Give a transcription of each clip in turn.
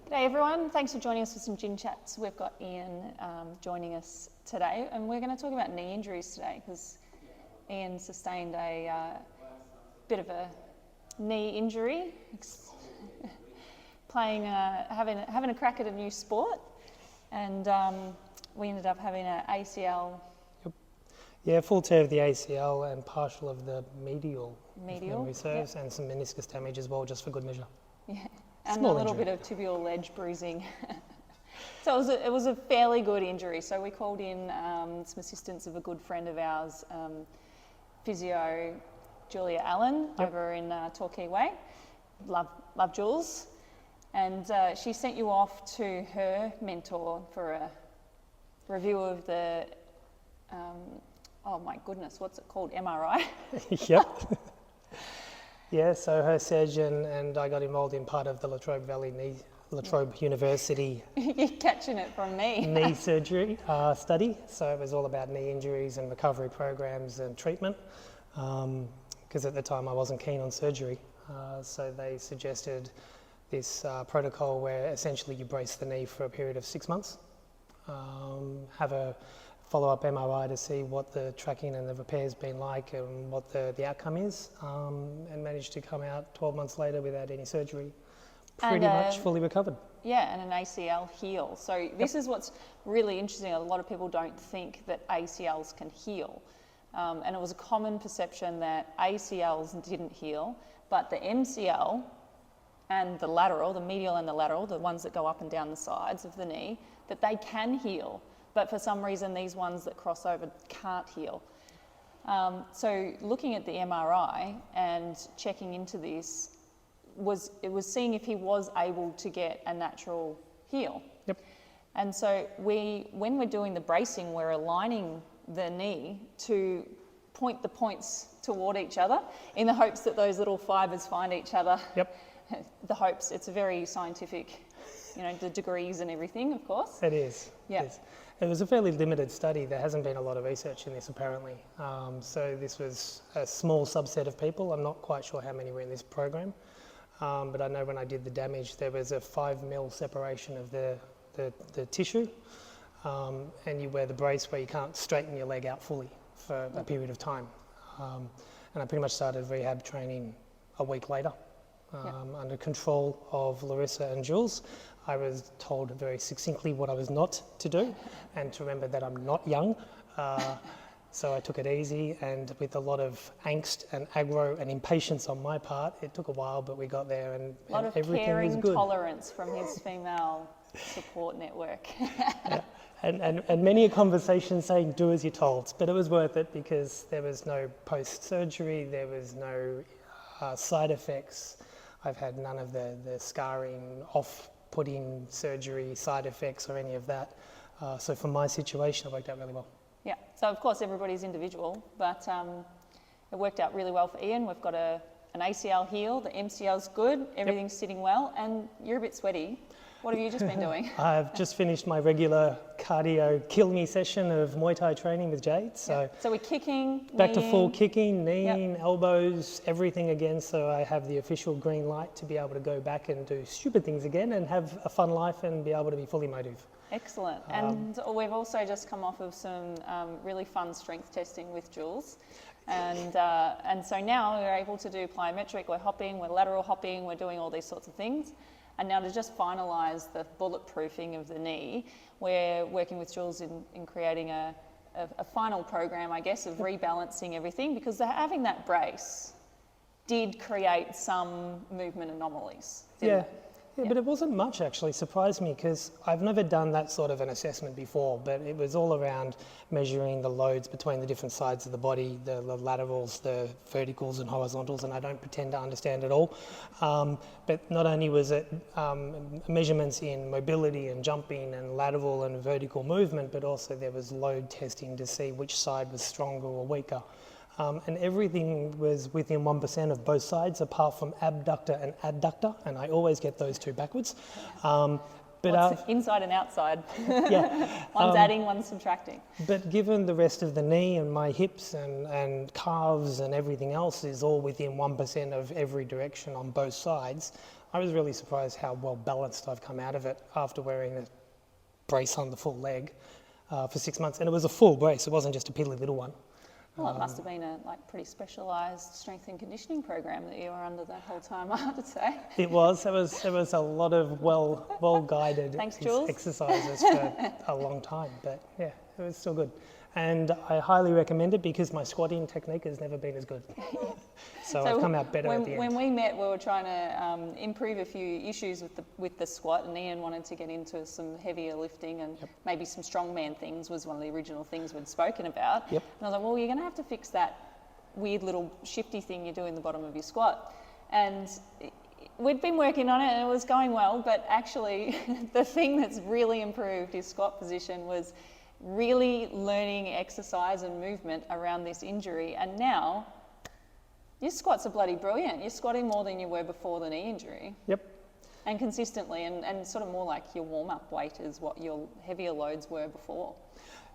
G'day everyone, thanks for joining us for some Gym Chats. We've got Ian joining us today, and we're going to talk about knee injuries today because Ian sustained a bit of a knee injury having a crack at a new sport, and we ended up having an ACL. Yeah, full tear of the ACL and partial of the medial if memory serves, yep. and some meniscus damage as well, just for good measure. Yeah, and Small a little injury. bit of tibial ledge bruising. So it was a fairly good injury. So we called in some assistance of a good friend of ours, physio Julia Allen, Yep. over in Torquay Way. Love Jules. And she sent you off to her mentor for a review of the, oh my goodness, what's it called? MRI? Yep. Yeah, so her surgeon and I got involved in part of the Latrobe University You're catching it from me. knee surgery study. So it was all about knee injuries and recovery programs and treatment, because at the time I wasn't keen on surgery. So they suggested this protocol where essentially you brace the knee for a period of 6 months, have a follow-up MRI to see what the tracking and the repair's been like and what the outcome is, and managed to come out 12 months later without any surgery, pretty much fully recovered. Yeah, and an ACL heel. So this is what's really interesting. A lot of people don't think that ACLs can heal. And it was a common perception that ACLs didn't heal, but the MCL and the lateral, the medial and the lateral, the ones that go up and down the sides of the knee, that they can heal. But for some reason, these ones that cross over can't heal. So looking at the MRI and checking into this, was seeing if he was able to get a natural heel. Yep. And so when we're doing the bracing, we're aligning the knee to point the points toward each other in the hopes that those little fibres find each other. Yep. The hopes, it's a very scientific, the degrees and everything, of course. It is. Yeah. It is. It was a fairly limited study. There hasn't been a lot of research in this apparently. So this was a small subset of people. I'm not quite sure how many were in this program. But I know when I did the damage, there was a 5 mil separation of the tissue. And you wear the brace where you can't straighten your leg out fully for a period of time. And I pretty much started rehab training a week later. Under control of Larissa and Jules. I was told very succinctly what I was not to do, and to remember that I'm not young. So I took it easy, and with a lot of angst and aggro and impatience on my part, it took a while, but we got there, and a lot of everything caring was good. tolerance from his female support network. Yeah. And many a conversation saying, do as you're told, but it was worth it because there was no post-surgery, there was no side effects. I've had none of the scarring, off-putting surgery side effects or any of that. So for my situation, it worked out really well. Yeah, so of course everybody's individual, but it worked out really well for Ian. We've got an ACL heel, the MCL's good, everything's sitting well, and you're a bit sweaty. What have you just been doing? I've just finished my regular cardio kill me session of Muay Thai training with Jade. So we're kicking, back to kneeing. full kicking, kneeing, elbows, everything again. So I have the official green light to be able to go back and do stupid things again and have a fun life and be able to be fully motive. Excellent. And we've also just come off of some really fun strength testing with Jules. And so now we're able to do plyometric, we're hopping, we're lateral hopping, we're doing all these sorts of things. And now to just finalise the bulletproofing of the knee, we're working with Jules in creating a final program, I guess, of rebalancing everything, because having that brace did create some movement anomalies. Yeah, but it wasn't much actually, surprised me, because I've never done that sort of an assessment before, but it was all around measuring the loads between the different sides of the body, the laterals, the verticals and horizontals, and I don't pretend to understand it all. But not only was it measurements in mobility and jumping and lateral and vertical movement, but also there was load testing to see which side was stronger or weaker. And everything was within 1% of both sides, apart from abductor and adductor, and I always get those two backwards. But inside and outside. Yeah. One's adding, one's subtracting. But given the rest of the knee and my hips and calves and everything else is all within 1% of every direction on both sides, I was really surprised how well balanced I've come out of it after wearing a brace on the full leg for 6 months. And it was a full brace, it wasn't just a piddly little one. Well, it must have been a pretty specialised strength and conditioning program that you were under that whole time, I have to say. It was. There was a lot of well guided Thanks, Jules. exercises for a long time, but yeah, it was still good. And I highly recommend it because my squatting technique has never been as good. So I've come out better at the end. When we met, we were trying to improve a few issues with the squat, and Ian wanted to get into some heavier lifting and maybe some strongman things was one of the original things we'd spoken about. Yep. And I was like, well, you're going to have to fix that weird little shifty thing you do in the bottom of your squat. And we'd been working on it and it was going well, but actually the thing that's really improved his squat position was really learning exercise and movement around this injury, and now your squats are bloody brilliant. You're squatting more than you were before the knee injury. Yep. And consistently, and sort of more like your warm-up weight is what your heavier loads were before.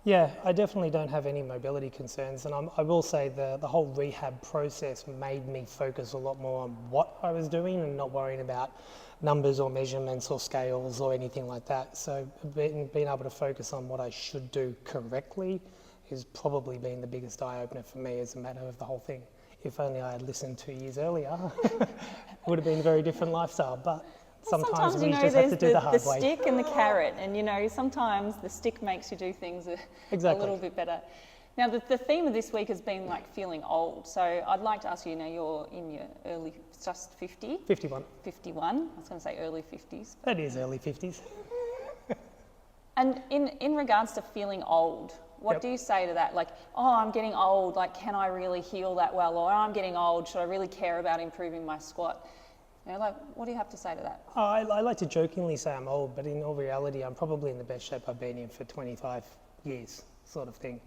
Yeah, I definitely don't have any mobility concerns, and I will say the whole rehab process made me focus a lot more on what I was doing and not worrying about numbers or measurements or scales or anything like that. So being able to focus on what I should do correctly has probably been the biggest eye-opener for me as a matter of the whole thing. If only I had listened 2 years earlier, it would have been a very different lifestyle. But sometimes we just have to do the hard way. There's the stick and the carrot, and sometimes the stick makes you do things a little bit better. Now, the theme of this week has been like feeling old. So I'd like to ask you, you're in your early, just 50? 51. 51. I was going to say early 50s. That is early 50s. And in regards to feeling old, what do you say to that? Like, oh, I'm getting old, like, can I really heal that well? Or I'm getting old, should I really care about improving my squat? What do you have to say to that? I like to jokingly say I'm old, but in all reality, I'm probably in the best shape I've been in for 25 years, sort of thing.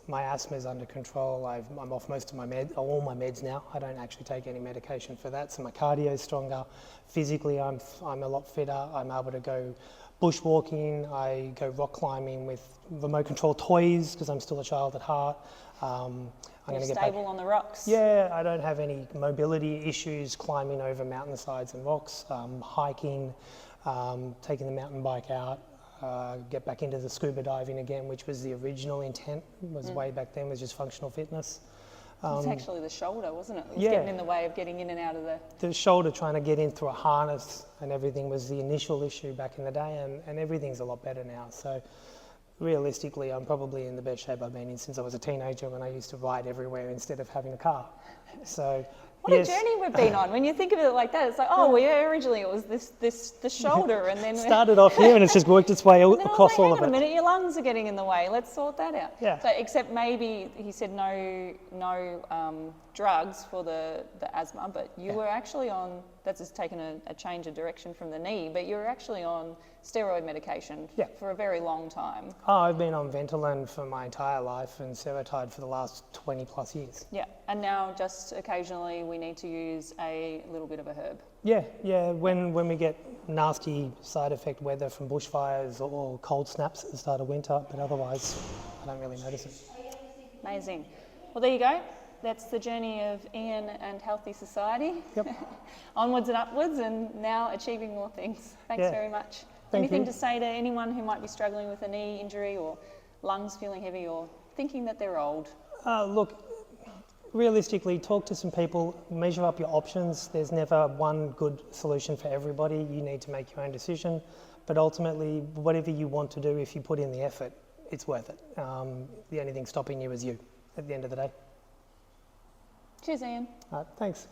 My asthma is under control. I'm off most of all my meds now. I don't actually take any medication for that, so my cardio is stronger. Physically, I'm a lot fitter. I'm able to go bushwalking. I go rock climbing with remote control toys because I'm still a child at heart. You're stable on the rocks. Yeah, I don't have any mobility issues climbing over mountainsides and rocks, hiking, taking the mountain bike out, get back into the scuba diving again, which was the original intent, was way back then, was just functional fitness. It's actually the shoulder, wasn't it? It was getting in the way of getting in and out of the shoulder, trying to get in through a harness and everything was the initial issue back in the day, and everything's a lot better now. So realistically, I'm probably in the best shape I've been in since I was a teenager when I used to ride everywhere instead of having a car. So what a journey we've been on. When you think of it like that, it's like, originally it was the shoulder, and then started off here, and it's just worked its way across all of it. Hang on a minute, your lungs are getting in the way. Let's sort that out. Yeah. So, except maybe he said no drugs for the asthma, but you were actually on. That's just taken a change of direction from the knee, but you were actually on steroid medication for a very long time. Oh, I've been on Ventolin for my entire life and Seretide for the last 20 plus years. Yeah, and now just occasionally we need to use a little bit of a herb. Yeah. When we get nasty side effect weather from bushfires or cold snaps at the start of winter, but otherwise I don't really notice it. Amazing. Well, there you go. That's the journey of Ian and Healthy Society. Yep. Onwards and upwards, and now achieving more things. Thanks very much. Anything to say to anyone who might be struggling with a knee injury or lungs feeling heavy or thinking that they're old? Look, realistically, talk to some people, measure up your options. There's never one good solution for everybody. You need to make your own decision. But ultimately, whatever you want to do, if you put in the effort, it's worth it. The only thing stopping you is you at the end of the day. Cheers, Ian. Thanks.